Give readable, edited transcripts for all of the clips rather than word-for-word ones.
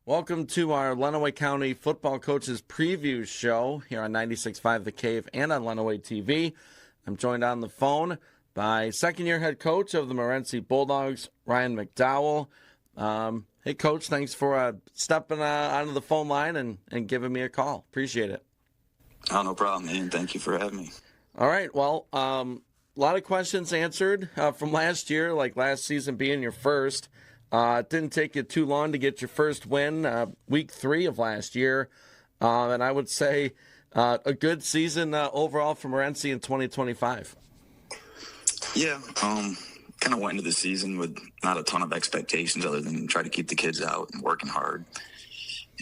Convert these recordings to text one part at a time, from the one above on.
Welcome to our Lenawee County Football Coaches Preview Show here on 96.5 The Cave and on Lenawee TV. I'm joined on the phone by second-year head coach of the Morenci Bulldogs, Ryan McDowell. Hey, Coach, thanks for stepping onto the phone line and giving me a call. Appreciate it. Oh, no problem, man. Thank you for having me. All right, well, a lot of questions answered from last year, like last season being your first. It didn't take you too long to get your first win, week 3 of last year. And I would say a good season overall for Morenci in 2025. Yeah, kind of went into the season with not a ton of expectations other than try to keep the kids out and working hard.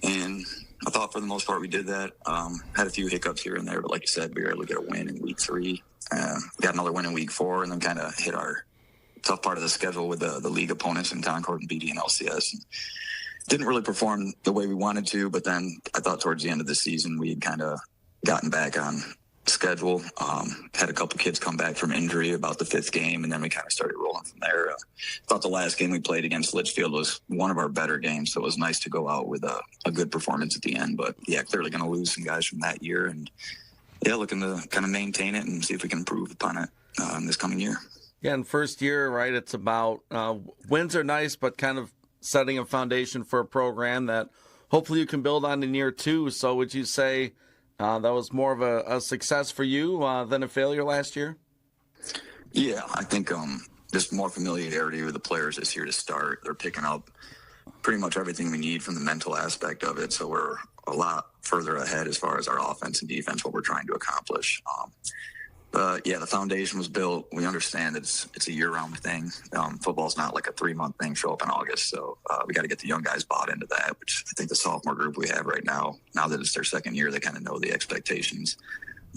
And I thought for the most part we did that. Had a few hiccups here and there, but like you said, we were able to get a win in week 3. Got another win in week 4, and then kind of hit our tough part of the schedule with the league opponents in Concord and BD and LCS. And didn't really perform the way we wanted to, but then I thought towards the end of the season we had kind of gotten back on schedule. Had a couple kids come back from injury about the 5th game, and then we kind of started rolling from there. Thought the last game we played against Litchfield was one of our better games, so it was nice to go out with a good performance at the end. But yeah, clearly going to lose some guys from that year, and yeah, looking to kind of maintain it and see if we can improve upon it in this coming year. Yeah, in first year, right, it's about wins are nice, but kind of setting a foundation for a program that hopefully you can build on in year 2. So would you say that was more of a success for you than a failure last year? Yeah, I think just more familiarity with the players this year to start. They're picking up pretty much everything we need from the mental aspect of it. So we're a lot further ahead as far as our offense and defense, what we're trying to accomplish. But yeah, the foundation was built. We understand that it's a year-round thing. Football's not like a 3-month thing, show up in August. So we got to get the young guys bought into that, which I think the sophomore group we have right now that it's their second year, they kind of know the expectations.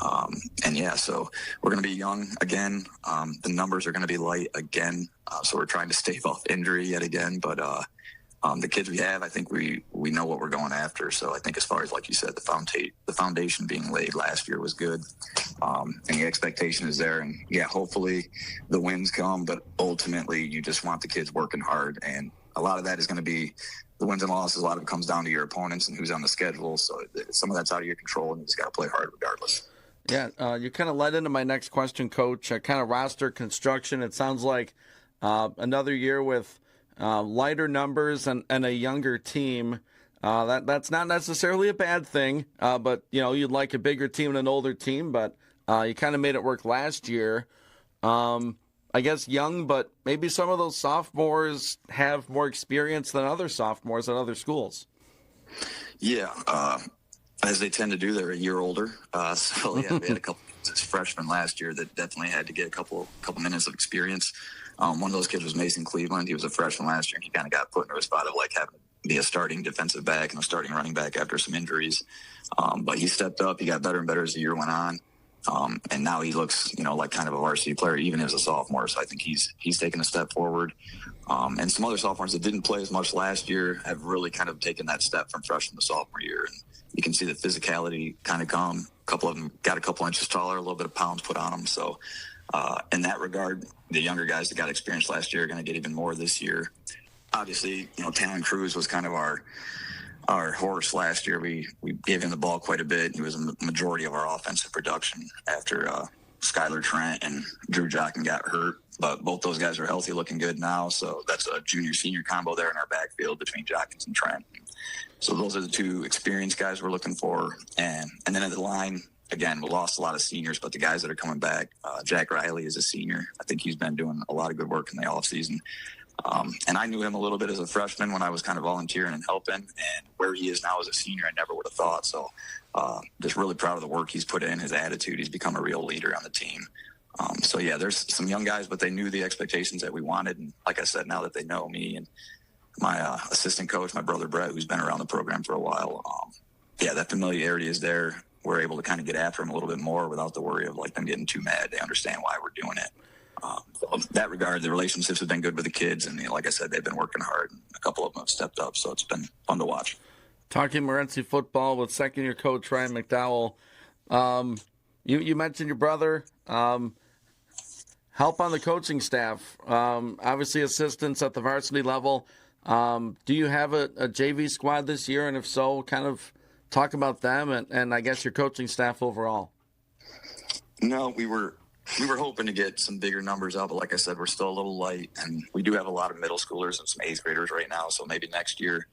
And yeah, so we're going to be young again. The numbers are going to be light again. So we're trying to stave off injury yet again. But the kids we have, I think we know what we're going after. So I think as far as, like you said, the foundation being laid last year was good. And the expectation is there. And yeah, hopefully the wins come, but ultimately you just want the kids working hard. And a lot of that is going to be the wins and losses. A lot of it comes down to your opponents and who's on the schedule. So some of that's out of your control, and you just got to play hard regardless. Yeah, you kind of led into my next question, Coach. Kind of roster construction. It sounds like another year with lighter numbers and a younger team. That's not necessarily a bad thing, but you'd like a bigger team and an older team, but you kind of made it work last year. I guess young, but maybe some of those sophomores have more experience than other sophomores at other schools. Yeah, as they tend to do, they're a year older. So yeah, we had a couple freshmen last year that definitely had to get a couple minutes of experience. One of those kids was Mason Cleveland. He was a freshman last year, and he kind of got put into a spot of like having to be a starting defensive back and a starting running back after some injuries. But he stepped up. He got better and better as the year went on. And now he looks, like kind of a varsity player, even as a sophomore. So I think he's taken a step forward. And some other sophomores that didn't play as much last year have really kind of taken that step from freshman to sophomore year. And you can see the physicality kind of come. A couple of them got a couple inches taller, a little bit of pounds put on them. So in that regard, the younger guys that got experience last year are going to get even more this year. Obviously, Talon Cruz was kind of our horse last year. We gave him the ball quite a bit. He was a majority of our offensive production after Skylar Trent and Drew Jocken got hurt. But both those guys are healthy, looking good now. So that's a junior-senior combo there in our backfield between Jockins and Trent. So those are the 2 experienced guys we're looking for. And then at the line, again, we lost a lot of seniors, but the guys that are coming back, Jack Riley is a senior. I think he's been doing a lot of good work in the offseason. And I knew him a little bit as a freshman when I was kind of volunteering and helping. And where he is now as a senior, I never would have thought. So just really proud of the work he's put in, his attitude. He's become a real leader on the team. So, yeah, there's some young guys, but they knew the expectations that we wanted. And like I said, now that they know me and my assistant coach, my brother Brett, who's been around the program for a while, that familiarity is there. We're able to kind of get after them a little bit more without the worry of like them getting too mad. They understand why we're doing it. So in that regard, the relationships have been good with the kids. And like I said, they've been working hard. A couple of them have stepped up. So it's been fun to watch. Talking Morenci football with second-year coach Ryan McDowell. You mentioned your brother. Help on the coaching staff. Obviously assistants at the varsity level. Do you have a JV squad this year? And if so, kind of talk about them and I guess your coaching staff overall. No, we were hoping to get some bigger numbers out, but like I said, we're still a little light, and we do have a lot of middle schoolers and some eighth graders right now, so maybe next year.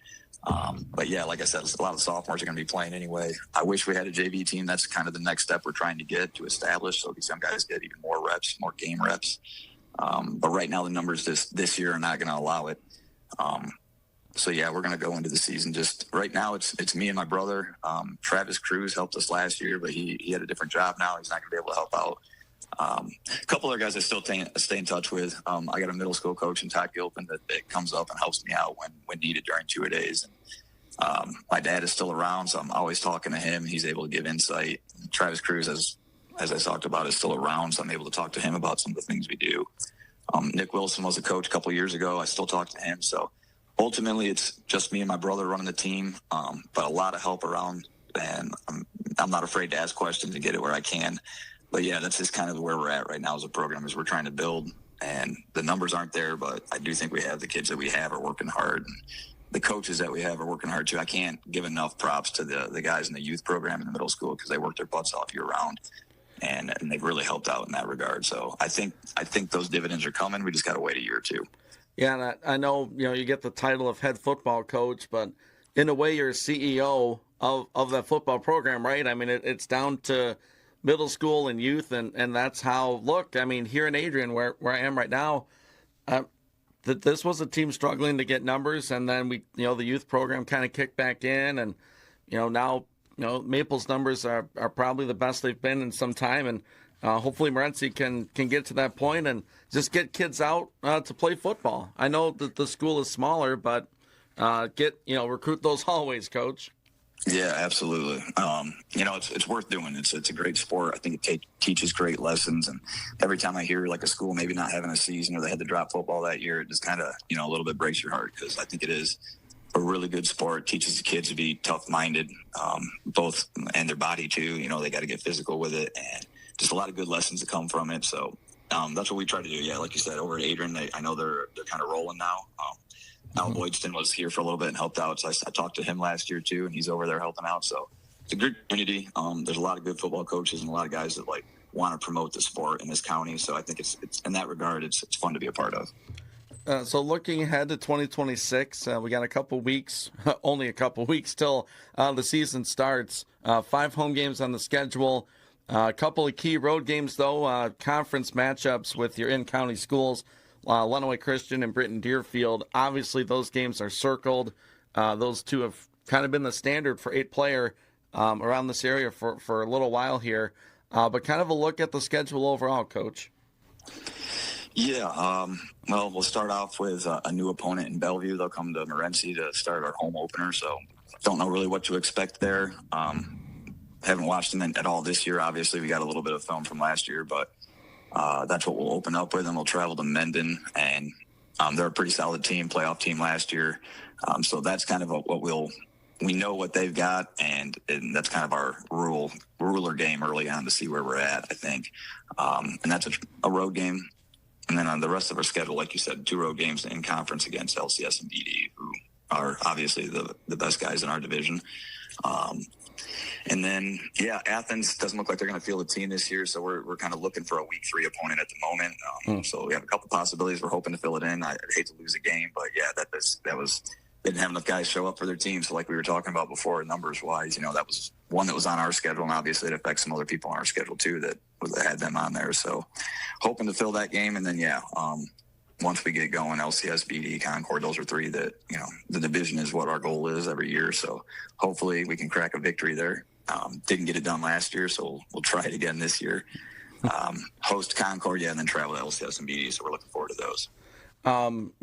But yeah, like I said, a lot of sophomores are going to be playing anyway. I wish we had a JV team. That's kind of the next step we're trying to get to establish, so these young guys get even more reps, more game reps. But right now, the numbers this year are not going to allow it. So yeah, we're going to go into the season. Just right now, it's me and my brother. Travis Cruz helped us last year, but he had a different job now. He's not going to be able to help out. A couple other guys I still stay in touch with. I got a middle school coach in Todd Gilpin that comes up and helps me out when needed during two-a-days. And my dad is still around, so I'm always talking to him. He's able to give insight. Travis Cruz, as I talked about, is still around, so I'm able to talk to him about some of the things we do. Nick Wilson was a coach a couple years ago. I still talk to him. So ultimately, it's just me and my brother running the team, but a lot of help around. And I'm not afraid to ask questions and get it where I can. But yeah, that's just kind of where we're at right now as a program, is we're trying to build, and the numbers aren't there, but I do think we have the kids that we have are working hard, and the coaches that we have are working hard too. I can't give enough props to the guys in the youth program in the middle school, because they work their butts off year round, and they've really helped out in that regard. So I think those dividends are coming. We just got to wait a year or two. Yeah, and I know you get the title of head football coach, but in a way you're CEO of that football program, right? I mean, it's down to middle school and youth, and that's how, look, I mean, here in Adrian, where I am right now, that this was a team struggling to get numbers, and then we, the youth program kind of kicked back in, and, now, Maple's numbers are probably the best they've been in some time, and hopefully Morenci can get to that point and just get kids out to play football. I know that the school is smaller, but recruit those hallways, Coach. Yeah, absolutely. It's worth doing. It's a great sport. I think it teaches great lessons. And every time I hear like a school maybe not having a season, or they had to drop football that year, it just kind of, a little bit breaks your heart, because I think it is a really good sport. It teaches the kids to be tough-minded, both, and their body too. They got to get physical with it, and just a lot of good lessons that come from it. So that's what we try to do. Yeah, like you said, over at Adrian, I know they're kind of rolling now. Al Boydston was here for a little bit and helped out. So I talked to him last year too, and he's over there helping out. So it's a good community. There's a lot of good football coaches and a lot of guys that want to promote the sport in this county. So I think it's in that regard, it's fun to be a part of. So looking ahead to 2026, we got a couple weeks, only a couple weeks till the season starts. 5 home games on the schedule. A couple of key road games, though, conference matchups with your in-county schools. Lenawee Christian and Britton-Deerfield. Obviously, those games are circled. Those two have kind of been the standard for 8-player around this area for a little while here. But kind of a look at the schedule overall, Coach. Yeah, well, we'll start off with a new opponent in Bellevue. They'll come to Morenci to start our home opener, so don't know really what to expect there. Haven't watched them at all this year. Obviously, we got a little bit of film from last year, but that's what we'll open up with, and we'll travel to Mendon, and they're a pretty solid team, playoff team last year. So that's kind of what we know what they've got, and that's kind of our ruler game early on to see where we're at, I think. And that's a road game. And then on the rest of our schedule, like you said, 2 road games in conference against LCS and BD, who are obviously the best guys in our division. And then, Athens doesn't look like they're going to field a team this year, so we're kind of looking for a week 3 opponent at the moment. So we have a couple possibilities. We're hoping to fill it in. I'd hate to lose a game, but that was they didn't have enough guys show up for their team. So like we were talking about before, numbers-wise, that was one that was on our schedule, and obviously it affects some other people on our schedule too that had them on there. So hoping to fill that game, and then once we get going, LCS, BD, Concord, those are 3 that, the division is what our goal is every year. So hopefully we can crack a victory there. Didn't get it done last year, so we'll try it again this year. Host Concord, and then travel to LCS and BD, so we're looking forward to those.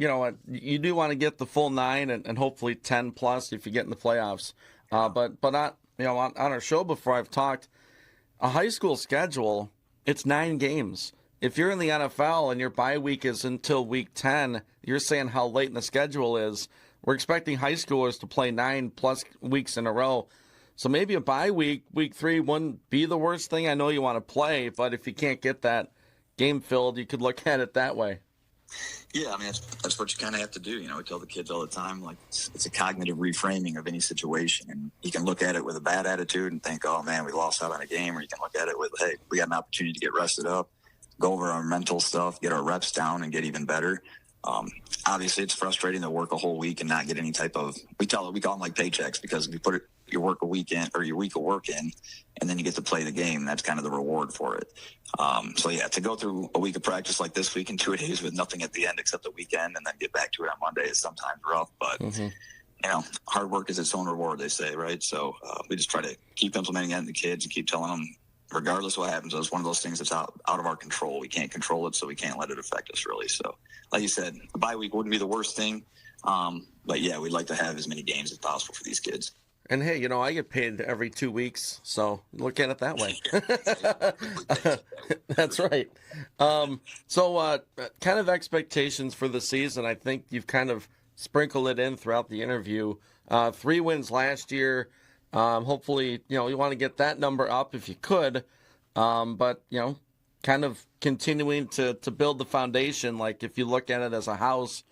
You do want to get the full 9 and hopefully 10 plus if you get in the playoffs. But not, on our show before I've talked, a high school schedule, it's 9 games. If you're in the NFL and your bye week is until week 10, you're saying how late in the schedule is. We're expecting high schoolers to play 9 plus weeks in a row. So maybe a bye week, week 3, wouldn't be the worst thing. I know you want to play, but if you can't get that game filled, you could look at it that way. Yeah, I mean, that's what you kind of have to do. We tell the kids all the time, like, it's a cognitive reframing of any situation. And you can look at it with a bad attitude and think, oh, man, we lost out on a game. Or you can look at it with, hey, we got an opportunity to get rested up, go over our mental stuff, get our reps down, and get even better. Obviously, it's frustrating to work a whole week and not get any type of – we call them like paychecks, because if you put your work a weekend or your week of work in, and then you get to play the game, that's kind of the reward for it. So, yeah, to go through a week of practice like this week in 2 days with nothing at the end except the weekend and then get back to it on Monday is sometimes rough. But, hard work is its own reward, they say, right? So we just try to keep implementing it in the kids and keep telling them, regardless of what happens, it's one of those things that's out of our control. We can't control it, so we can't let it affect us, really. So, like you said, a bye week wouldn't be the worst thing. But, yeah, we'd like to have as many games as possible for these kids. And, hey, I get paid every 2 weeks, so look at it that way. That's right. So kind of expectations for the season. I think you've kind of sprinkled it in throughout the interview. 3 wins last year. Hopefully, you want to get that number up if you could. But, kind of continuing to build the foundation. Like, if you look at it as a house,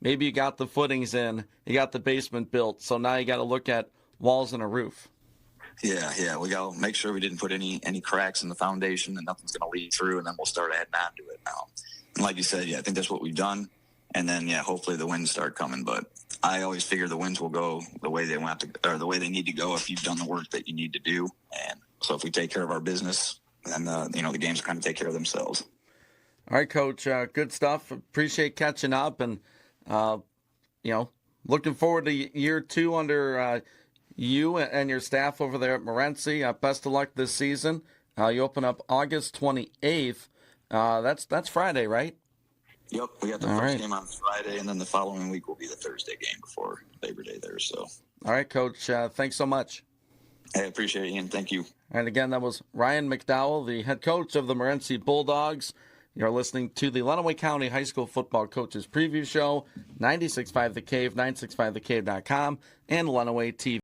maybe you got the footings in, you got the basement built. So now you got to look at walls and a roof. Yeah. We got to make sure we didn't put any cracks in the foundation and nothing's going to leak through, and then we'll start adding on to it now. And like you said, I think that's what we've done. And then, hopefully the wins start coming. But I always figure the wins will go the way they want to, or the way they need to go if you've done the work that you need to do. And so if we take care of our business, then, the games kind of take care of themselves. All right, Coach. Good stuff. Appreciate catching up. And, looking forward to year 2 under you and your staff over there at Morenci. Best of luck this season. You open up August 28th. That's Friday, right? Yep, we got the first game on Friday, and then the following week will be the Thursday game before Labor Day there. So, all right, Coach. Thanks so much. Hey, I appreciate it, Ian. Thank you. And again, that was Ryan McDowell, the head coach of the Morenci Bulldogs. You're listening to the Lenawee County High School Football Coaches Preview Show, 96.5 The Cave, 965thecave.com, and Lenawee TV.